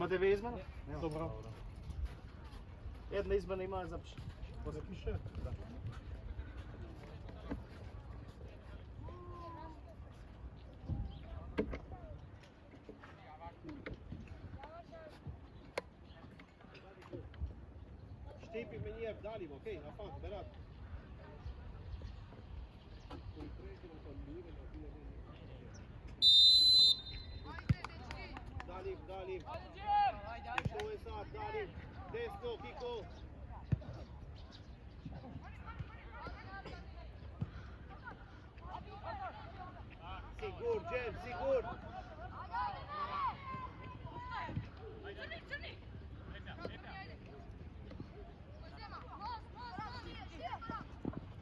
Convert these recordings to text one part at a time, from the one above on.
Имате две измена? Добро. Една измена има да запише. Запише? Да. Știi pe mine, Dalim, ok? Afan, berat. Dalim, Dalim. Što je sad, Dalim? Desno, Kiko. Sigur, Cem, sigur.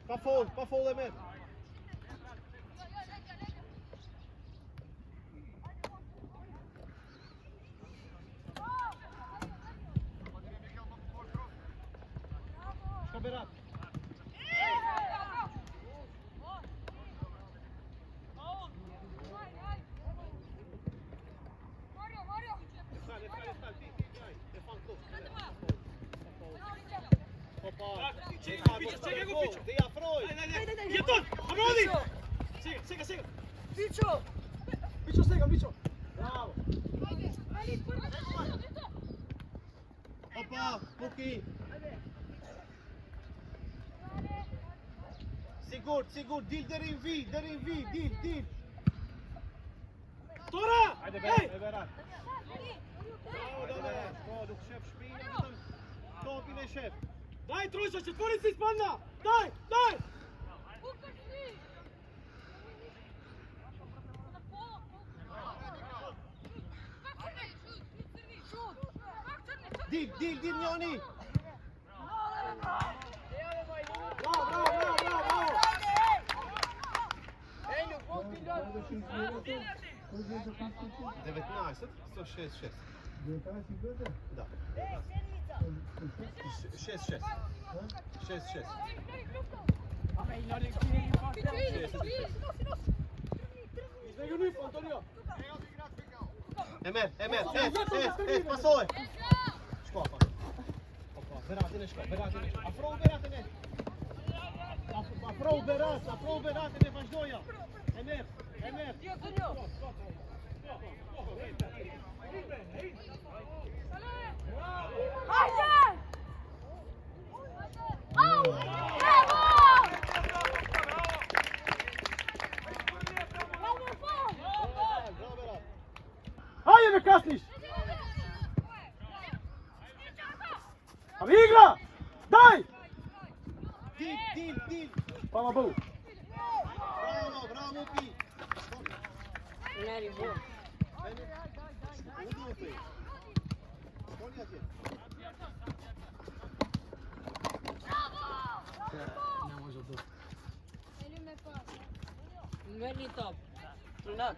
Pa fol Emir. Što Berat? Čekaj go, Pićo! Ti ja Froj! Je to! Obrodi! Sega! Pićo! Pićo, sega, Pićo! Bravo! Opa, Puki! Sigur, dil derin vi, dil! Tora! Ajde, Berat! Bravo, Berat! Dok šef špina, to bine šef! Daj, Truša, četvorica ispadna! Daj! Dil, njoni! Bravo! 19, 166. 19 година? Da. 6. Između njih, Antonio! Emir, pasoj! Ško, pa. Opa, berate nešto. Afro, berate ne. Afro, berate ne, baš doja. Emir. Hajde! Au! Bravo! Hajde me kasniš! Ali igra! Daj! Dil! Hvala Bogu! Bravo, Muki! Neri Bog. Ne može to. Meni top. Trunat.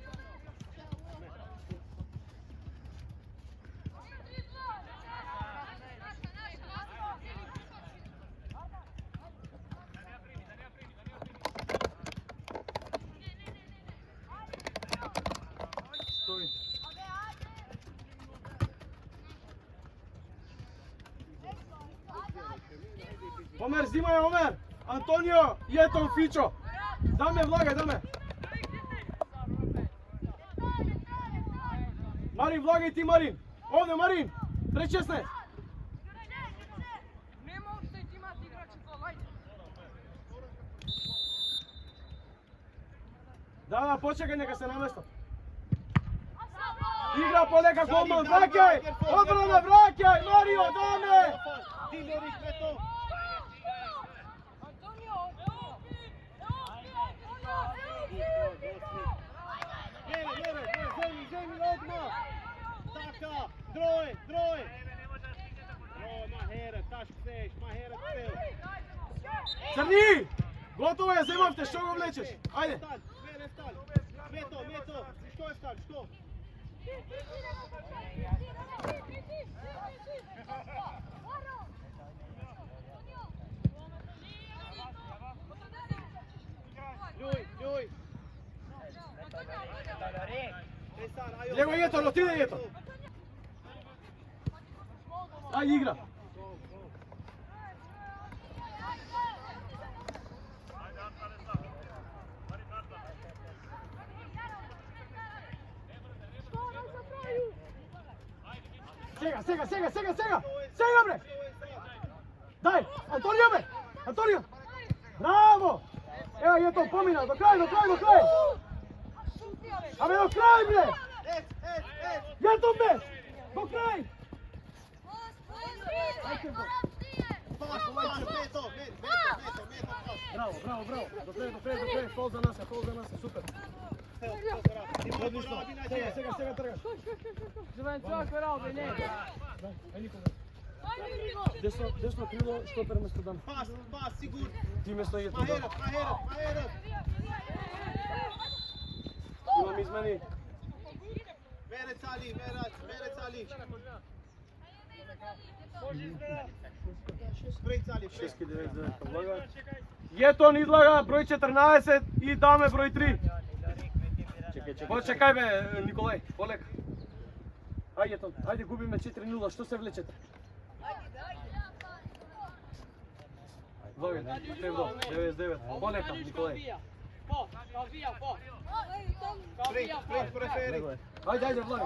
Stój. Omer, zimaj Omer! Antonio, Jeton, Fićo! Dame, vlagaj, dame! Marin, vlagaj ti, Marin! Ovdje, Marin! 3-16! Nema uopšte imati igrači gol, ajde. Da, počekaj, neka se namesta. Igra poleka golman, vrakaj! Obrana, vrakaj! Mario, dame! Zemlji, odmah! Taka, droj! Mahera, tašk seš, Mahera cel. Crni! Gotovo je, zemavte, što ga vlečeš? Ajde! Meto, što je stal, što? Ljuj! Llego Jeto, los tiene Jeto. Ajde igra. Sega! Sega bre! Daj! Antonio bre! Antonio! Bravo! Evo je to pomina, do kraja! Ave do kraja bre! Je to bre! Do kraja! Bravo! Do kraja! Fol za nas, super! Odlično! Sega, trgaš! Aj nikoga. Desno krilo, štoper mjesto Dan. Pas, sigur. Ti mjesto je to Dan. Maherab. Imam izmeni. Merec Ali. Sprejc Ali. 6,99 vlaga. Jeton izlaga broj 14 i dame broj 3. Počekaj me, Nikolaj, Oleg. Ajde Jeton, ajde gubime 4-0, što se vlečete? Vlaga, Tevdo, 99, ponekam Nikolaj. Sprejc preferi. Ajde, Vlaga.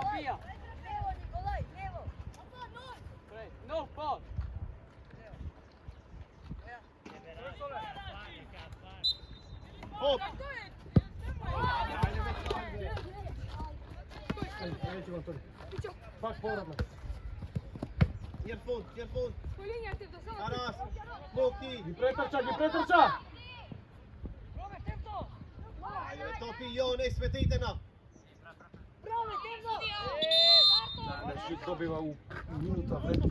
No, fault. Hop. Nećemo Antoni. Pak povratno. Jerfon. Aras. Moki. I pretrča! Ajde, topi, ne svetite na. Znači dobiva u minuta vredu.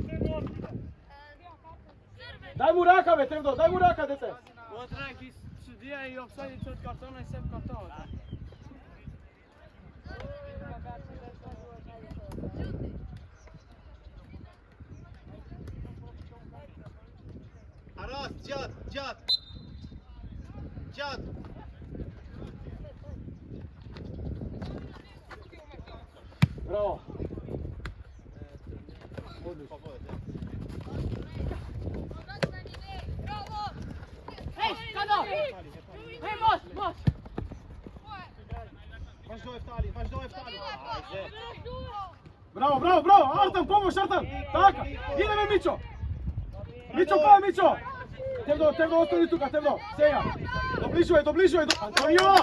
Daj mu raka be, Tevdo, daj mu raka, dete! Otrek iz sudija i opsadica od kartona i sep kartona. Aras, Džad. Bravo! Odlično. Hej, Kado! Hej, boss! Vaš do Eftali. Bravo! Artan, pomoć, Artan! Taka! Ideme, Mićo! Mićo! Tevdo, ostani tuka, Tevdo! Seja! Dobližuje! Antonio!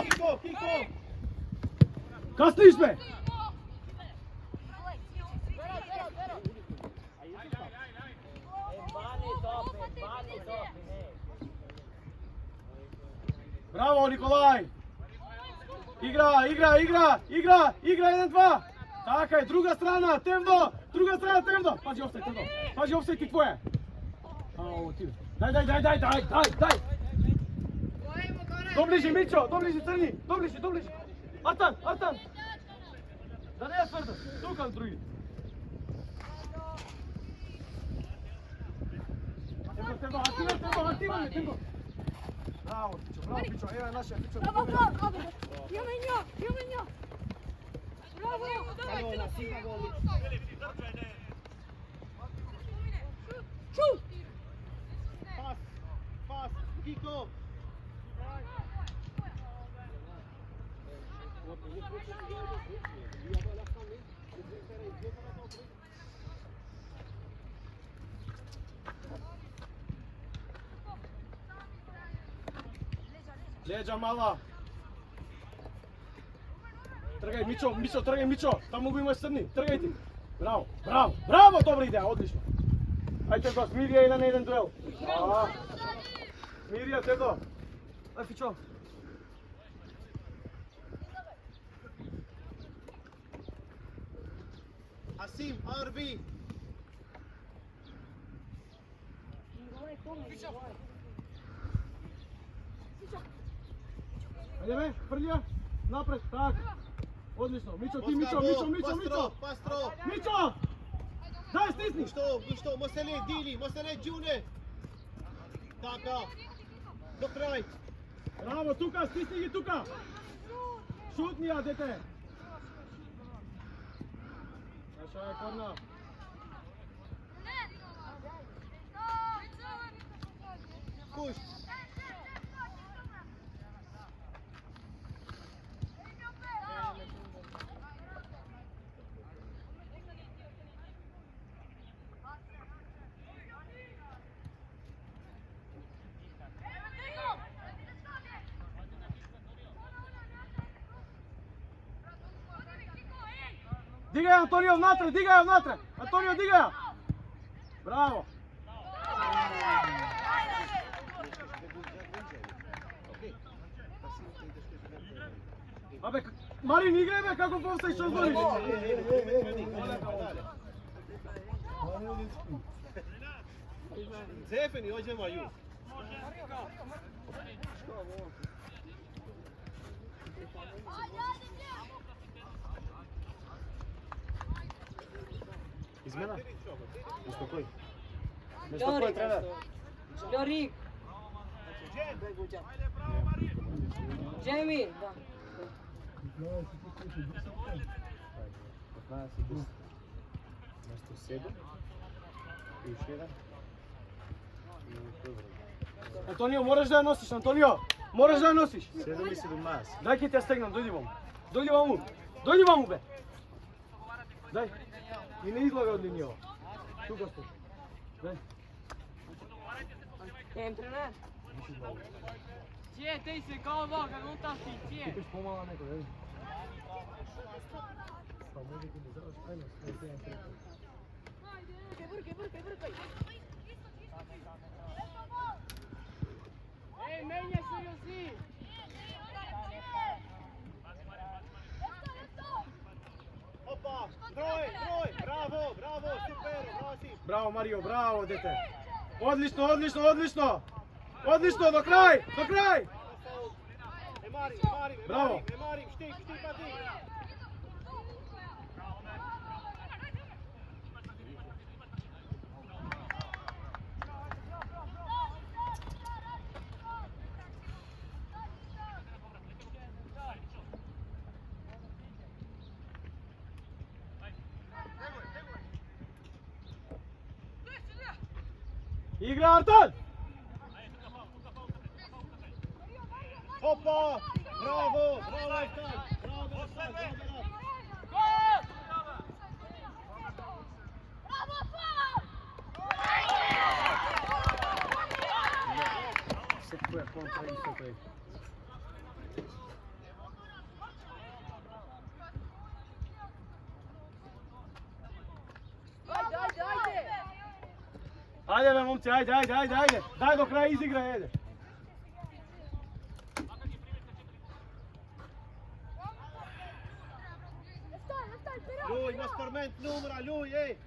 Kiko! Kasniš me! Bravo, Nikolaj! Igra! 1-2! Taka je, druga strana, Tevdo! Pazi offside ti tvoje! A, ovo ti. Daj! Dobliži, Mićo, crni, dobliži! Artan! Da ne je tvrdo, tukam drugi. Tevdo, aktivan me, Tevdo! Bravo, Pićo, evo je naša, Pićo. Bravo! Alona, Siga Golić. Šut! Pas, Kiko. Leđa mala. Trgaj, Mićo, tamo gubimo crni, trgaj ti. Bravo, dobra ideja, odlično. Ajde Tevdo, Smirija 1-1 duel. Smirija, Tevdo. Aj, Pićo. Asim, RB. Ajde me, prlja, napred, tako. Odlično, Mićo, ti, Mićo! Pastro! Mićo! Daj, stisni! Što, Mosele, Đune! Taka! Do kraj! Bravo, tuka, stisni gi tuka! Šutnija, dete! Naša je korna. push. Digaj Antonio vnatre, digaj vnatre! Antonio, digaj! Bravo! Abe, Marin, igraj me kako postaj što zvoniš! Zefeni, hoćemo ju. Izmjena? Nešto koji? Nešto koji trener? Ljorik. Jamie, da. 15 i 10. Nešto 7. I još jedan. I dobro. Antonio, moraš da je nosiš, Antonio! Moraš da je nosiš! 7 i 17. Daj ki te stegnem, dojdi vamo. Dojdi vamo! Dojdi vamo, be! Daj! I ne izlaga od linije ovo. Tuga ste. Daj. Jem trener. Cije, te se kao voga, lutaš i cije. Kupiš pomala neko, daj. Pa može ti ne zavaš, ajmo, sve te jedan trener. Ej, menja se Josi. Opa, broj, bravo, super, nosi. Bravo Mario, bravo dete! Odlično, odlično, odlično! Odlično, do kraj, do kraj! Bravo. Emarim, štik, pa ti. Igra Artan! Hoppa, bravo, Artan, bravo, Artan. Sve koja kontra isto to je. Ajde be momci, ajde! Daj do kraja izigraj, ajde! Lui, ma sparment numera, lui, ej!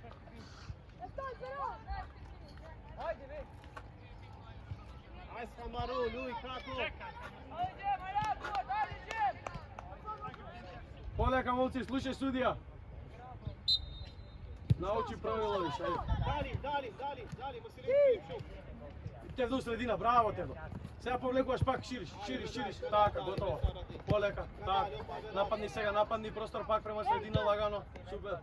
Aj s Hamaru, lui, kako? Poleka momci, slušaj sudija! Nauči pravilo više, ajde! Dali, ma si lijepo. Tevdo u sredina, bravo Tevdo! Сега повлекуваш пак, шириш, така, готово. Полека, така. Нападни сега, нападни простор пак према средина, лагано. Супер.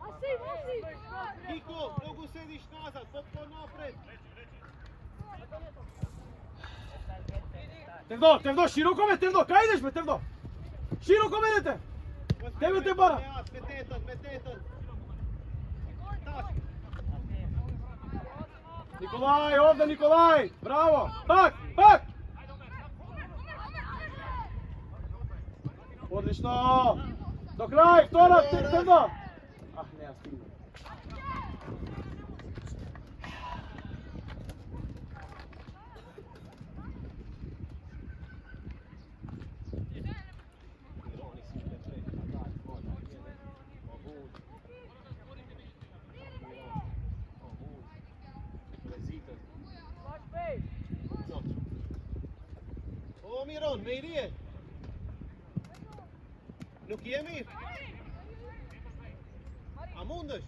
Kiko, mnogo sediš nazad, potpuno napred. Тевдо, широко ме, Тевдо, кај идеш бе, Тевдо? Широко ме дете! Тебе те бара! Мететон. Николај, овде Николај! Браво! Пак! Одлично! До крај, втора, Тевдо! Не, ја стигна. Ô Miron, Meirie! Nu Kiemi? Amundas!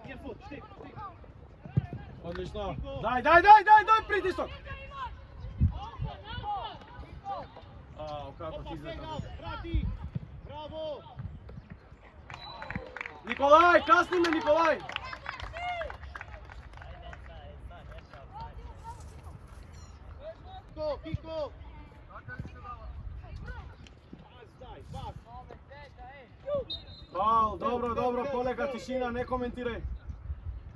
Hier voet, stik! Одлично! Дај притисок! Како ти изгледа? Prati! Bravo! Николай, kasnime Николай! Kiko, Kiko! Pas, daj, pas! Faul, dobro, dobro, kolega, tišina, ne komentiraj.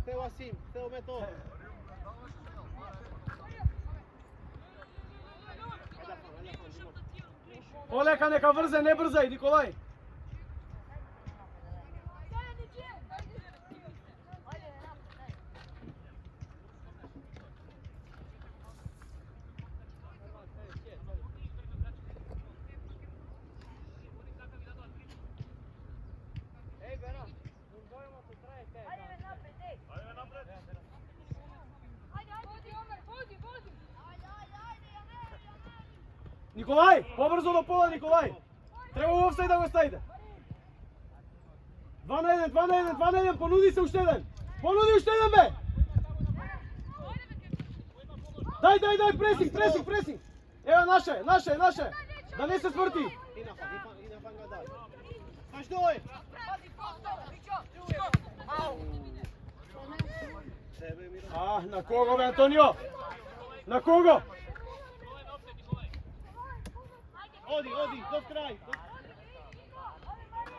Teo Asim, Teo Meto! Kolega, neka vrze, ne brzaj, Nikolaj. Николай, по-бързо до пола, Николай! Трябва в офсайд да го ставите! 2 на 1, 2 на 1, 2 на 1, понуди се още един! Понуди още един, бе! Дай, пресинг, пресинг, пресинг! Ева, наше! Да не се свърти! Инапан ga daj! Maš doj! На кого, бе, Антонио? На кого? Odi, do kraj!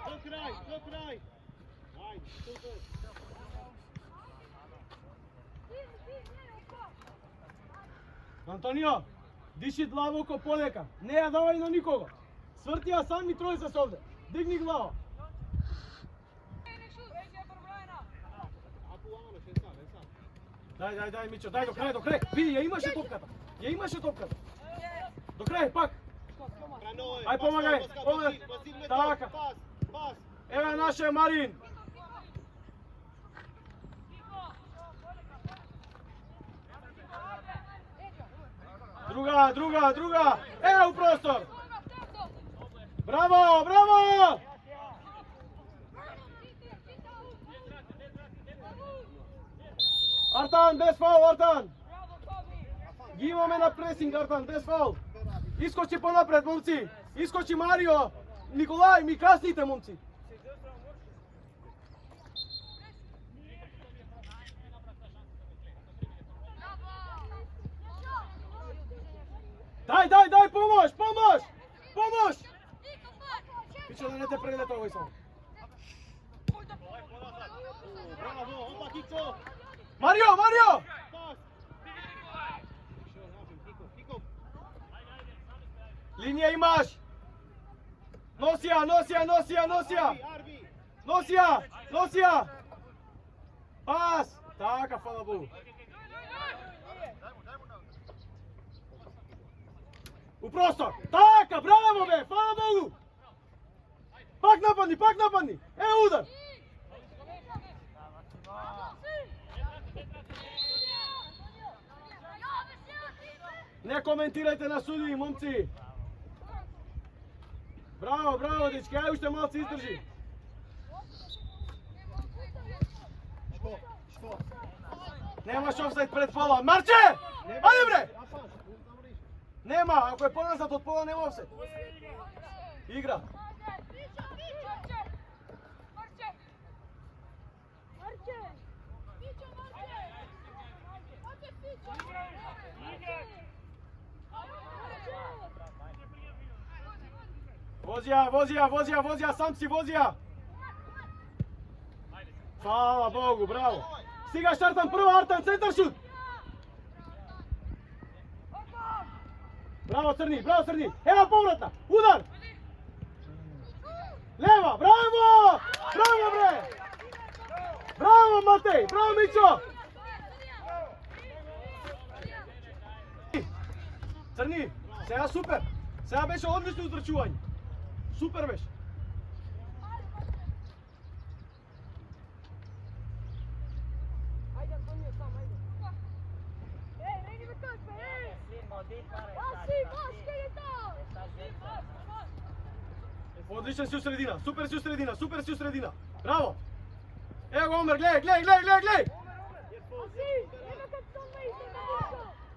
Do kraj! Ajde, super! Антонио, диши длабоко полека. Не ја давај на никого. Сврти ја сам и тројца се овде. Дигни глава. Дај, Мичо, дај до крај. Види, ја имаше топката. До крај, пак. Ај, помагај. Така. Еве наше Марин. Друга. Ево у простор. Браво. Артан, без фаул, Артан. Ги имаме на пресинг, Артан, без фаул. Искочи понапред, момци. Искочи Марио. Николай, ми касните, момци. Дай, помощ! Пичо, да не те прелета овој сам. Bravo, opa Kiko! Марио! Pas! Kiko! Линија имаш! Носија! Arbi! Носија! Пас! Така, фала Богу. У простор! Така, браво бе! Фала Богу! Пак нападни! Ево удар! Не коментирајте на судии, момци! Браво, дечки, ај уште малце издржи! Шко? Немаш офсайд пред пола. Марче! Ајде бре! Нема, ако е поназад од пола нема офсайд. Игра. Возија, сам си возија. Фала Богу, браво. Стига Артан прво, Артан, центар шут. Браво Црни. Ева повратна. Удар. Лева, браво! Браво бре! Браво Матеј, браво Мичо. Црни, сега супер. Сега беше одлично утрчување. Супер беше. Одличен си у средина, супер си у средина. Браво! Ево го Омер, гледај!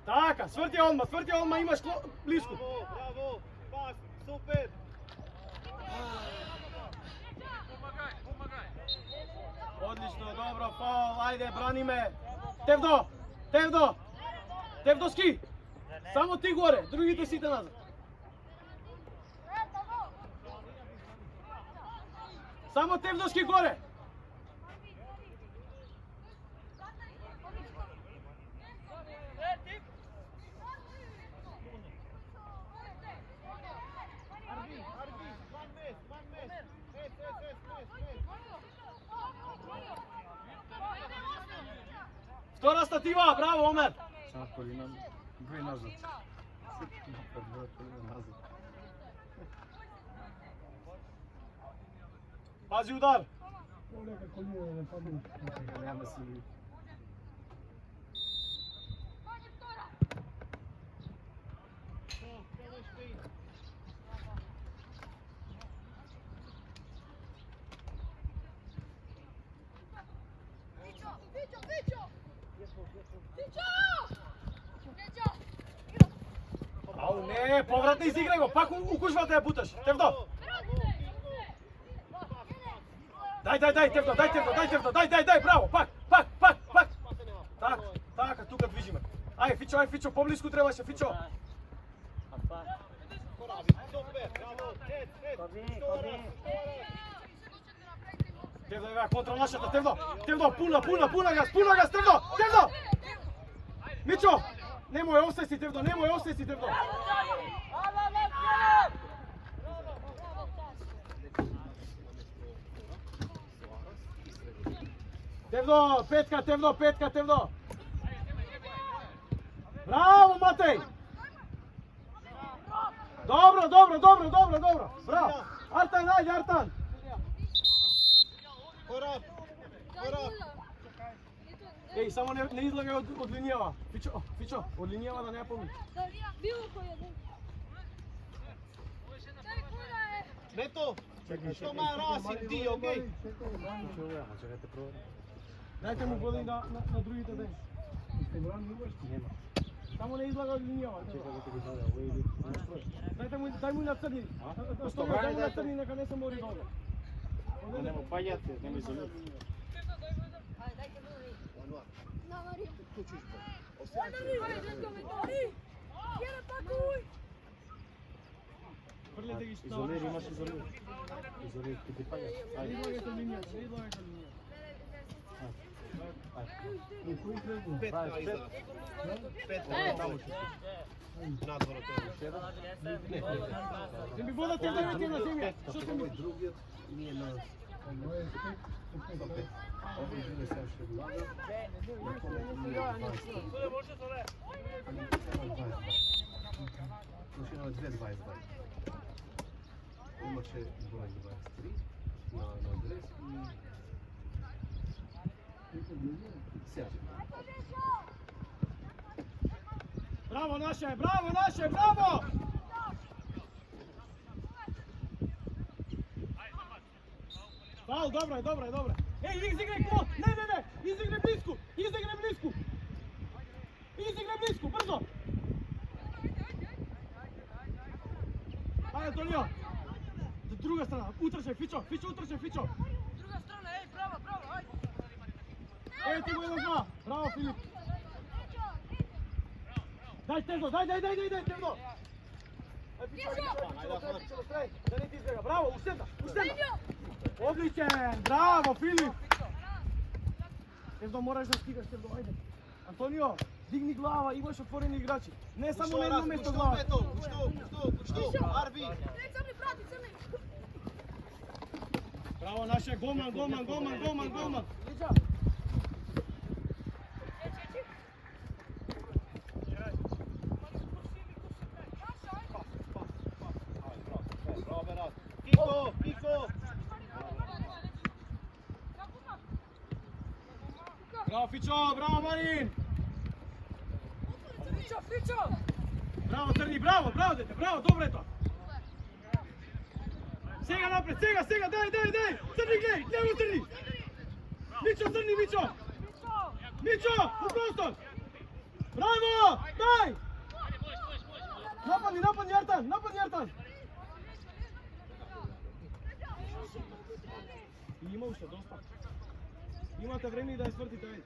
Така, сврти одма, имаш близко. Браво, пас, супер! Dobro, faul, ajde, brani me. Tevdo! Tevdo! Tevdoski! Samo ti gore, другите сите назад. Само Тевдоски горе! Втора статива, браво, Омер! Само колина, две назад. Две колина назад. Пази удар! Няма да си... Ау, не, повратно изиграй го, пак укушва да я буташ. Тевдо! Дай, Тевдо, дай, браво, пак! Така, тука движиме. Ај, Фичо, поблиску требаше, Фичо. Тевдо, ева, контра нашата, Тевдо, пуна газ, Тевдо! Мичо, немој осеси, Тевдо. Тевдо, петка, Тевдо! Браво, Матеј! Добро! Браво! Артан, ајде, Артан! Еј, само не излагај од линијава. Фичо, од линијава да не ја помни. Било која ден. Neto, što ma rasim ti, okej? Чекайте, проверим. Дайте му години на другите ден. Нема. Само не излага од линијава. Чекай да ги даде, овој или... Дај му на црни. Дај му на црни, нека не се мори долу. Нема паѓате, нема изолирате. Фрлете ги што. Изолир, имаш изолир. Изолир, ти ти паѓат. Не Ајде. излагајте линијата, не излагајте линијата. Petka iza. Petka tamo što nadvora Не би вода те да на земја. Што се ми? Другиот ние на... Овој живе сега ще го лага. Значи имаме 2.22. Имаше број 23 на адрес и... Сега. Браво наше, браво! Фаул, добро е. Еј, изиграј кво! Не! Изиграј близко! Изиграј близко, брзо! Ајде, Антонио! До друга страна, утрче, Фичо! Друга страна, ej, prava, ajde. Еј, ти го едно. Браво, Филип! Дай, Тевдо, дай, Тевдо! Да не ти избега, браво, устена! Одличен, браво, Филип! Тевдо, мораш да стигаш, Тевдо, ајде! Антонио, дигни глава, имаш отворени играчи. Не само на едно место глава. Što, Arbi? Браво, наше, голман! Лиđa! Piko! Браво, Фичо, браво, Марин! Фичо! Браво, Црни, браво, дете, браво, добро е тоа! Сега напред, сега, дай! Црни, гледай, Црни! Мичо, Црни, Мичо, у простор! Браво, дай! Нападни, Артан! И има уште доста. Imate vremena da je svrtite, ajde.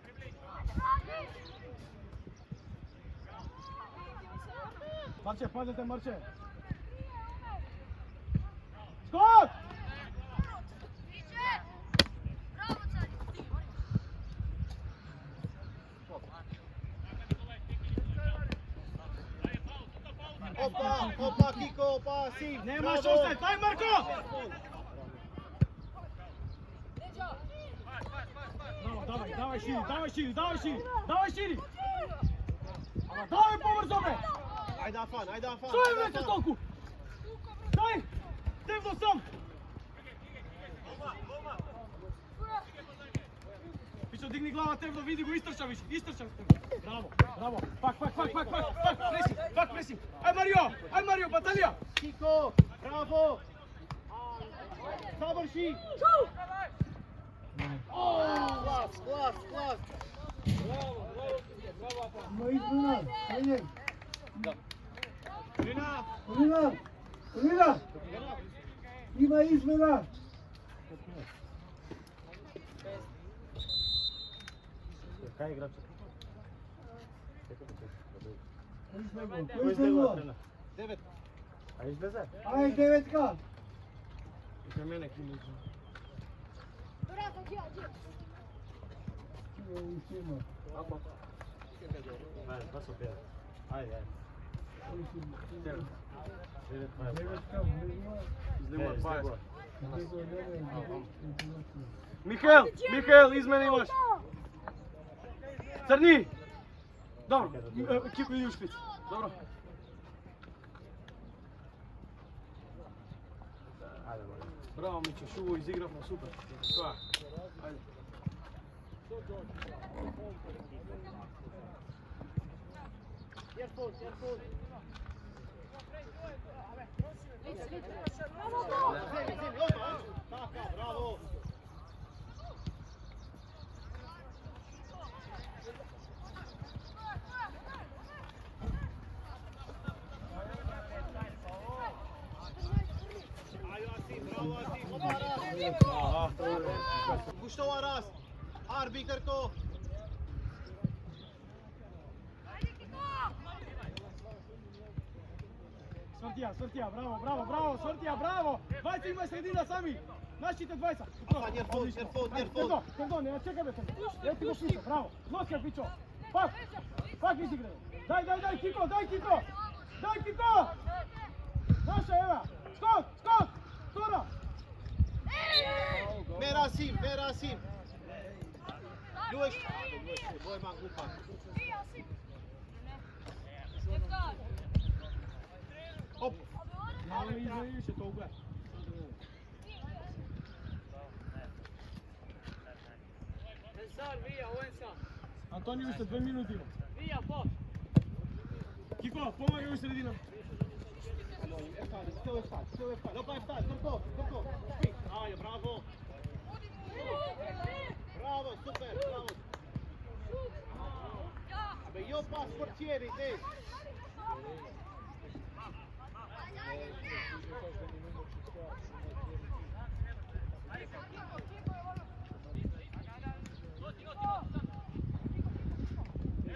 Marče, pazite, Marče. Skok! Opa, Kiko, opa, Sim. Nemaš bravo. ostaj, daj Marko! Bravo, davaj širi. Davaj pobrzo me! Ajde Afan. Što je vreće toliko? Daj! Tevno sam! Pićo, digni glava, Tevno, vidi go, istrča više. Bravo. Pak, pressing. Aj Mario, batalija! Kiko, bravo. Završi. Klas. Ima izmjena, ajde. Rina. Ima izmjena. Kaj igrač? Koji izmjena? 9. A izbeze? Aj, devetka. Za mene kini. Ajde, 2 su 5. Ajde. Devetka, Izleva 20. Mihajlo. Mihael, izmene imaš. Crni! Dobro, Kiko ide u špic. Dobro. Ajde, bolje. Bravo Mićo, šuvo izigramo, super. Sva. Ajde. Bravo. Gusto Aras. Arbiter ko. Svrtija, bravo, Svrtija, bravo! Dvajca ima sredina sami! Našite dvajca! Nerfot. Pardon, ne čekaj me tebe! Evo ti go pišo, bravo! Noća pičo! Pak izigre! Daj Kiko! Daj Kiko! Naša Eva! Skok! Skoro! Merasim. Luis. Boj man glupa. Hop. Malo mi izme više to ugled. Ensar, via, o Ensar. Antonio, vi ste 2 minuti ima. Via, po. Kiko, pomagaj u sredinu. Opa, Trko. Ajde, bravo. Bravo, super, bravo. Abe, io pas portieri, te.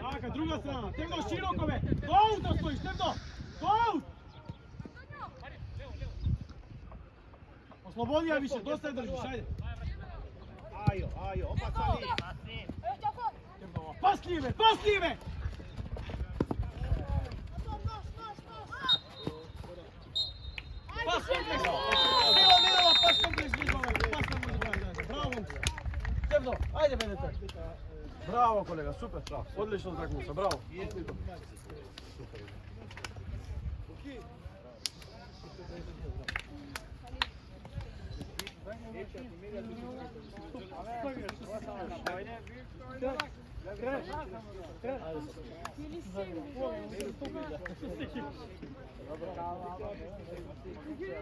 Taka, druga strana. Tevno, široko me. Go out stojiš, Tevno. Go out. Oslobodija više, dosta je držiš, ajde. Ajo, opa, Sali. Pasljive! Pas kompleks! Milova, pas kompleks, pas ne može gledati. Bravo, momci. Tevno, ajde vedete. Bravo kolega, super. Odlično utakmica, bravo.